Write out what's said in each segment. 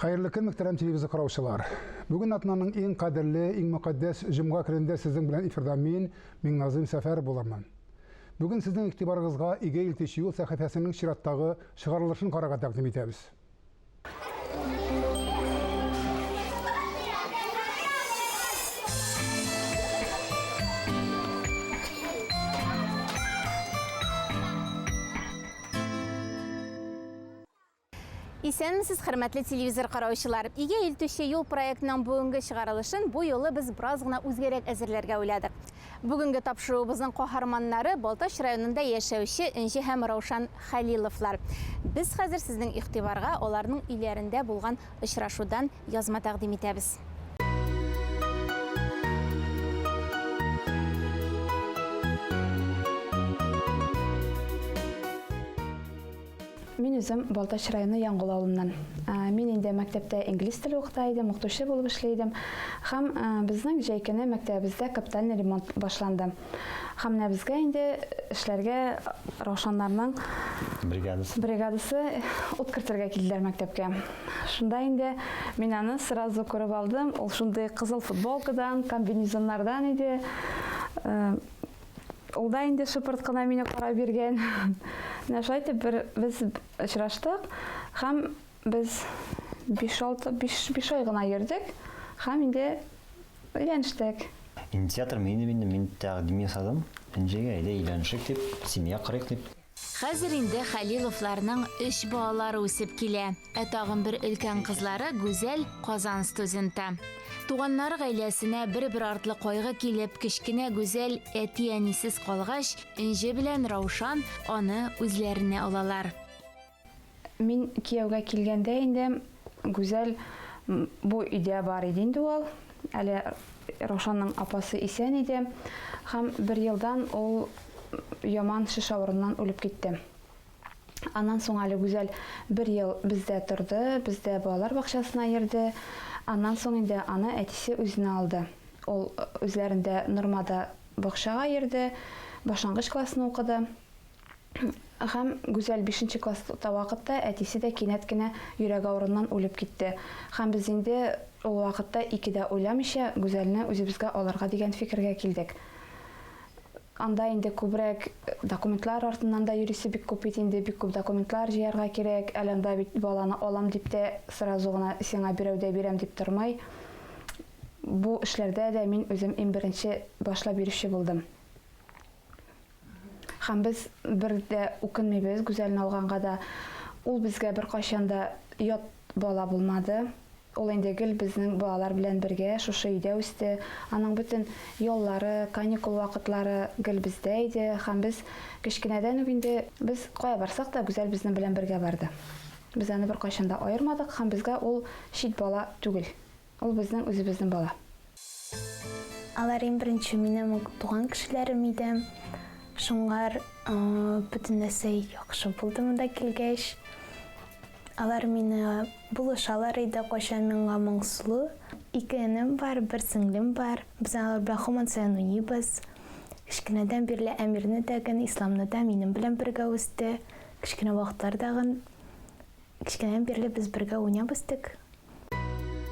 Hayırlı kün muhterem televizyon karawçılar. Bugün atnanın en kaderli, en mukaddes jumga kirende sizin bilen ifirdan min Nazım Sefer bolarman. Bugün sizin iktibarınızga İge İlteşi Yol sahifesinin şirattagı çıgarılışını karaga takdim etemiz. Исәнмесез, хөрмәтле телевизор караучылар. Иге Илтүше юл проектының бүгенге чыгарылышын бу юлы без бераз гына үзгәрәк әзерләргә уйладык. Бүгенге тапшыруыбызның каһарманнары Балтач районында яшәүче Инҗи һәм Раушан Хәлиловлар. Без хәзер сезнең игътибарга аларның өйләрендә булган очрашудан язма тәкъдим итәбез. Мен үзем Балтач районы Яңгул авылыннан. Мен инде мәктәптә инглиз теле укыта идем, укытучы булып эшләйдем. Һәм безнең җәйкене мәктәбебездә капиталь ремонт башланды. Һәм безгә инде эшләргә Раушаннарның бригадасы ут кертергә килделәр мәктәпкә. Шунда инде мин аны сразу күреп алдым. Ул шундый кызыл футболкадан, комбинезоннардан иде. Ул да инде шыпырт кына мине карап биргән. Нәрсәйтеп без очраштык һәм без 5 ай гына йөрдек һәм инде өйләнештек. Инициатор мен тәкъдим ясадым. Инҗегә өйләнешек дип, семья корык дип. Хәзер инде Хәлиловларның 3 балалары үсеп килә. Тагын бер өлкән кызлары Гүзәл Казан студенты. Туганнары гаиләсенә бер артлы кайгы килеп, кечкенә Гүзәл әти-әнисез калгач, Инҗе белән Раушан аны үзләренә алалар. Мин кияүгә килгәндә инде Гүзәл бу идея бар иде инде ул. Әле Раушанның апасы исән иде. Һәм 1 елдан ул яман шиш авырыннан үлеп китте. Аннан соң әле Гүзәл 1 ел бездә торды, бездә балалар бакчасына йөрде. Аннан соң инде аны әтисе үзенә алды. Ул үзләрендә Нормада бакчага йөрде, башлангыч классын укыды. Һәм Гүзәл 5нче класста вакытта әтисе дә кинәт кенә йөрәк авырыннан үлеп китте. Һәм без инде ул вакытта икедә уйламыйча Гүзәлне үзебезгә алырга дигән фикергә килдек. Анда инде күбрәк документлар артыннан да йөрисе бик күп инде, бик күп документлар җыярга кирәк. Әле анда бит баланы алам дип тә сразу гына сиңа берәүдә бирәм дип тормай. Бу эшләрдә дә мин үзем иң беренче башлап бирүче булдым. Һәм без бер дә укынмыйбыз Гүзәлне алганга да. Ул безгә бер кайчан да ят бала булмады. Ул инде гел безнең балалар белән бергә шушы өйдә үсте. Аның бөтен яллары, каникул вакытлары гел бездә иде. Һәм без кечкенәдән үк инде без кая барсак та Гүзәл безнең белән бергә барды. Без аны бер кайчан да аермадык һәм безгә ул шит бала түгел. Ул безнең үзебезнең бала. Алар иң беренче минем туган кешеләрем иде. Шуңар бөтен нәрсә яхшы булды монда килгәч. Алар мине булышалар иде, кайчан миңа моңсулы. 2 энем бар, 1 сеңлем бар. Без алар белән һаман саен уйныйбыз. Кечкенәдән бирле Әмирне дәгән, Исламны да минем белән бергә үсте. Кечкенә вакытлардагы кечкенәдән бирле без бергә уйныйбыз идек.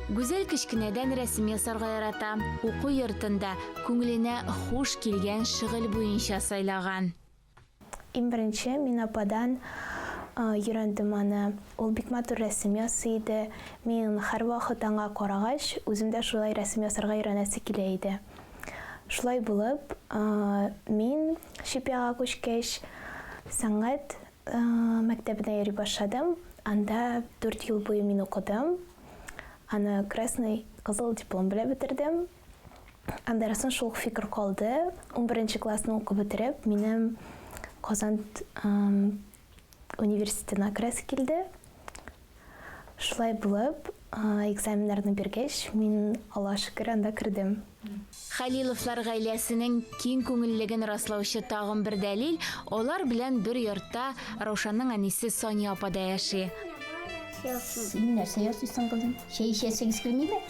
Гүзәл кечкенәдән рәсем ясарга ярата. Уку йортында күңеленә хуш килгән шөгыль буенча сайлаган. Иң беренче мин ападан йөрәндем аны. Ул бик матур рәсем ясый иде. Мин һәр вакыт аңа карагач, үзем дә шулай рәсем ясарга өйрәнәсе килә иде. Шулай булып, мин Шипяга күчкәч сәнгать мәктәбенә йөри башладым. Анда 4 ел буе мин укыдым. Аны красный кызыл диплом белән бетердем. Анда расын шул фикер калды. 11нче классны укып бетереп, минем Казан университетына керәсе килде. Шулай булып, экзаменнарны биргәч, мин Аллаһка шөкер анда кирдем. Хәлиловлар гаиләсенең киң күңеллеген раслаучы тагын бер дәлил, алар белән бер йортта Раушанның әнисе Соня апа да яши. Син нәрсә ясыйсың кызым? Чәй эчәсегез килмиме?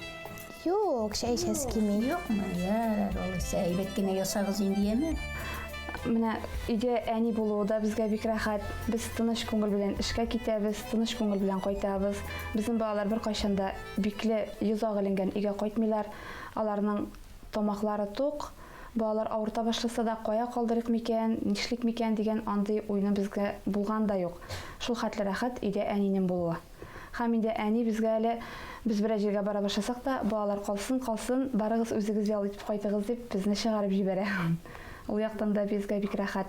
Юк, чәй эчәсе килми. Юкмы? Ярар, ул әйбәт кенә ясагыз инде яме. Менә өйдә әни булуы да безгә бик рәхәт. Без тыныч күңел белән эшкә китәбез, тыныч күңел белән кайтабыз. Безнең балалар беркайчан да бикле йозак иленгән өйгә кайтмыйлар. Аларның тамаклары тук. Балалар авырта башласа да кая калдырык микән, нишлек микән дигән андый уйны безгә булган да юк. Шул хәтле рәхәт өйдә әнинең булуы. Һәм инде әни безгә әле без берәр җиргә бара башласак та, балалар калсын, барыгыз үзегез ял итеп кайтыгыз дип безне чыгарып җибәрә. Ул яктан да безгә бик рәхәт.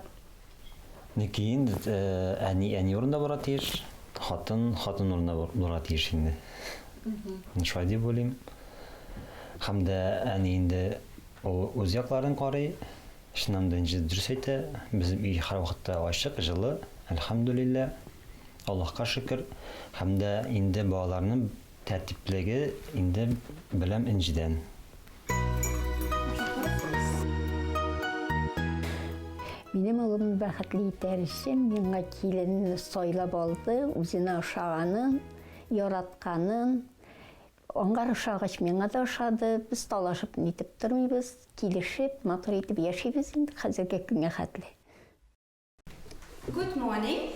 Никин әни урында бара тиеш, хатын урында бара тиеш инде. Шулай дип уйлыйм. Һәм дә әни инде үз якларын карый. Шуннан да дөрес әйтә, безнең өй һәрвакытта ачык, җылы, әлхәмдүлиллә. Аллаһка шөкер. Һәм дә инде балаларның тәртиплеге инде беләм инҗидән. Минем улым бәхетле итәр өчен миңа киленне сайлап алды, үзенә ошаганын, яратканын. Аңгар ошагач миңа да ошады. Без талашып нитеп тормыйбыз, килешеп, матур итеп яшибез инде хәзерге көнгә хәтле. Good morning.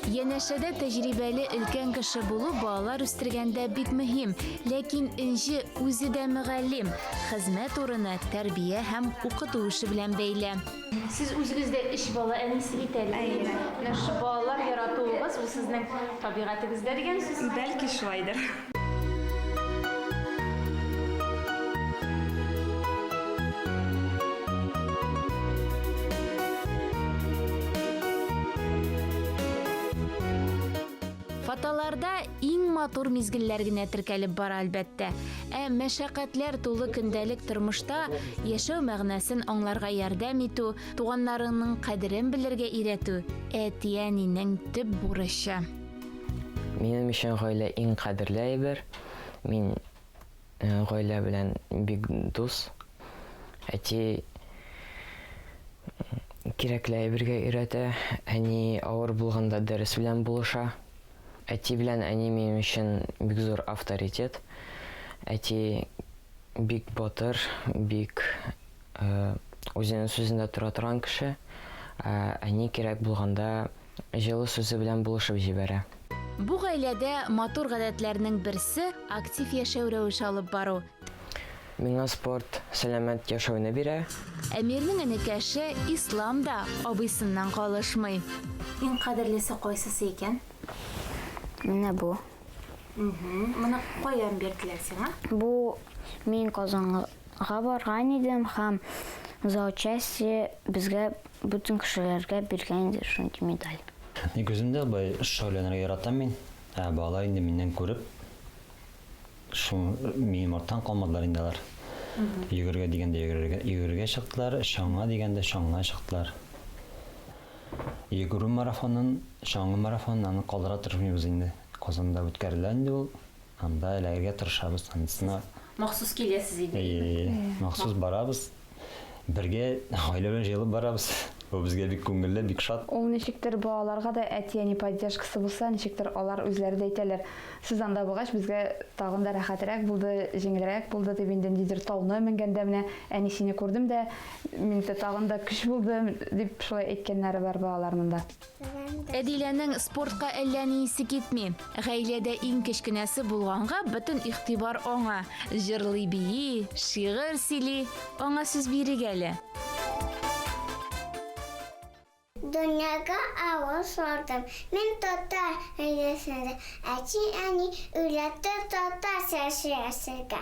Янәшәдә тәҗрибәле өлкән кеше булу балалар үстергәндә бик мөһим, ләкин инҗе үзе дә мөгаллим, хезмәт урыны тәрбия һәм укыту эше белән бәйле. Сез үзегез дә эш бала әнисе бит әле. Менә шу балалар яратуыгыз ул сезнең табигатыгызда дигән сүз. Бәлки шулайдыр. Фотоларда иң матур мизгелләр генә теркәлеп бара әлбәттә. Мәшәкатьләр тулы көндәлек тормышта яшәү мәгънәсен аңларга ярдәм итү, туганнарының кадерен белергә өйрәтү әти-әнинең төп бурычы. Минем өчен гаилә иң кадерле әйбер. Мин гаилә белән бик дус. Әти кирәкле әйбергә өйрәтә. Әни авыр булганда дәрес белән булыша. Әти белән әни минем өчен бик зур авторитет. Әти бик батыр, бик үзенең сүзендә тора торган кеше. Әни кирәк булганда җылы сүзе белән булышып җибәрә. Бу гаиләдә матур гадәтләрнең берсе актив яшәү рәвеше алып бару. Миңа спорт сәламәт яшәүне бирә. Әмирнең энекәше Ислам да абыйсыннан калышмый. Иң кадерлесе кайсысы икән? Менә бу. Моны каян бирделәр сиңа? Бу мин Казанга барган идем һәм за участие безгә бүтән кешеләргә биргән иде шундый медаль. Ник үземдә бай шауланырга яратам мин. Балалар инде миннән күреп минем арттан калмадылар инде алар. Йөгергә дигәндә йөгергә чыктылар, шаңга дигәндә шаңга чыктылар. Йөгерү марафонын, шаңгы марафонын калдыра тормыйбыз инде. Казанда үткәрелә инде ул. Анда эләргә тырышабыз, анысына. Махсус киләсез иде. Махсус барабыз. Бергә гаилә белән җыелып барабыз. Бу безгә бик күңелле, бик шат. Ул ничектер балаларга да әти-әни поддержкасы булса, ничектер алар үзләре дә әйтәләр. Сез анда булгач безгә тагын да рәхәтрәк булды, җиңелрәк булды дип инде нидер тауны менгәндә менә әни сине күрдем дә миндә тагын да көч булды дип шулай әйткәннәре бар балаларның да. Әдиләнең спортка әллә нисе китми. Гаиләдә иң кечкенәсе булганга бөтен игътибар аңа. Җырлый бии, шигырь сөйли, аңа сүз бирик әле. Дөньяга авыз сардым. Мин татар әйләсендә. Әти-әни өйрәтте татарча сөйләргә.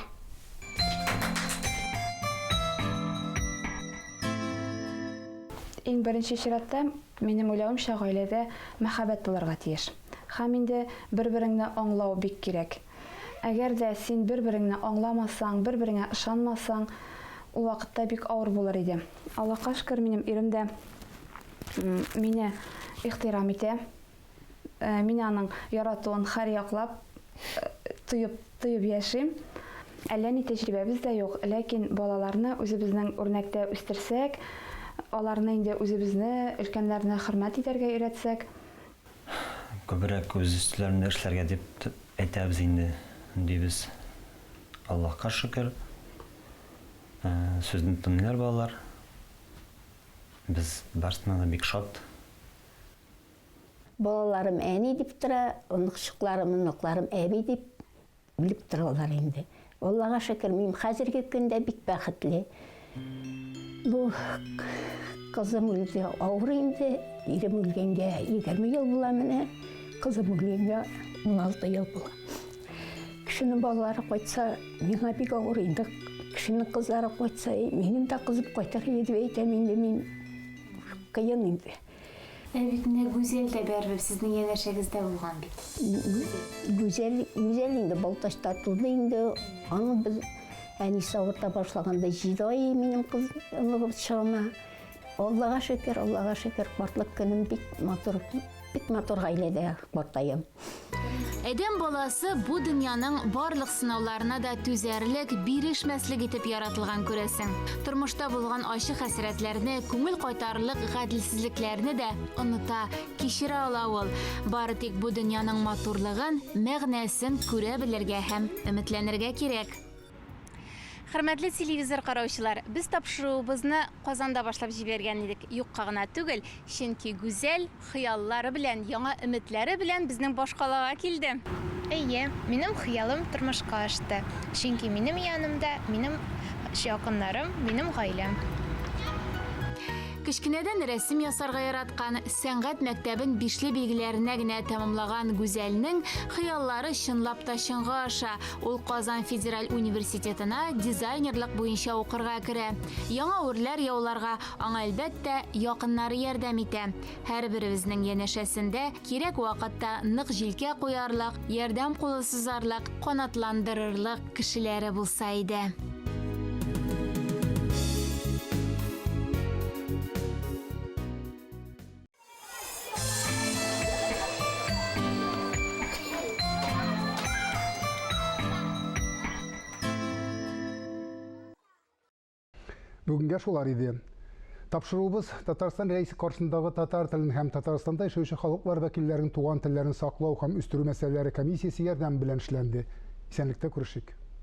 Иң беренче чиратта минем уйлавымча гаиләдә мәхәббәт булырга тиеш. Һәм инде бер-береңне аңлау бик кирәк. Әгәр дә син бер-береңне аңламасаң, бер-береңә ышанмасаң, ул вакытта бик авыр булыр иде. Аллаһка шөкер, минем ирем дә мине ихтирам итә. Мин аның яратуын һәр яклап тоеп яшим. Әллә ни тәҗрибәбез дә юк, ләкин балаларны үзебезнең үрнәктә үстерсәк, аларны инде үзебезне, өлкәннәрне хөрмәт итәргә өйрәтсәк, Күбрәк үз өстәләрендә эшләргә дип әйтәбез инде. Дибез. Аллаһка шөкер. Сүзін тыңлар балалар. Біз барысына да бик шат. Балаларым әни деп тұра, ұнықшықларым әби деп біліп тұралар енді. Аллаға шүкір, мен қазіргі күнде бик бақытлы. Бұл қызым өлді ауыр енді, ерім өлгенге 20 ел бола міне, қызым өлгенге 16 ел бола. Кішінің балалары қойтса, меңа бик ауыр енді. Кішінің қыздары қойтса, менің де қызып қойтар еді бейтем енді мен қиын енді. Әлбетінде Гүзел де бәрібір сіздің енершегізде болған бит. Гүзел енді Балташта туды енді. Аны біз әнесі ауырта башлаганда 7 ай менің қызым шығыма. Аллаға шүкір, қуатлық күнім бик матур ғайледе қуаттайым. Әдәм баласы бу дөньяның барлык сынауларына да түзәрлек, бирешмәслек итеп яратылган күрәсең. Тормышта булган ачы хәсрәтләрне, күңел кайтарлык гаделсезлекләрне дә оныта, кичерә ала ул. Бары тик бу дөньяның матурлыгын, мәгънәсен күрә белергә һәм өметләнергә кирәк. Хөрмәтле телевизор караучылар, без тапшыруыбызны Казанда башлап җибәргән идек. Юкка гына түгел, чөнки Гүзәл хыяллары белән, яңа өметләре белән безнең башкалага килде. Әйе, минем хыялым тормышка ашты. Чөнки минем янымда минем якыннарым, минем гаиләм. Кечкенәдән рәсем ясарга яраткан, сәнгать мәктәбен бишле билгеләренә генә тәмамлаган Гүзәлнең хыяллары чынлап та чынга аша. Ул Казан Федераль университетына дизайнерлык буенча укырга керә. Яңа үрләр яуларга аңа әлбәттә якыннары ярдәм итә. Һәрберебезнең янәшәсендә кирәк вакытта нык җилкә куярлык, ярдәм кулы сузарлык, канатландырырлык кешеләре булса иде. Бүгінге шулар иде. Тапшыруыбыз Татарстан рәисе каршысындагы татар телен һәм Татарстанда яшәүче халыклар вәкилләренең туган телләрен саклау һәм үстерү мәсьәләләре комиссиясе ярдәме белән эшләнде. Исәнлектә күрешик.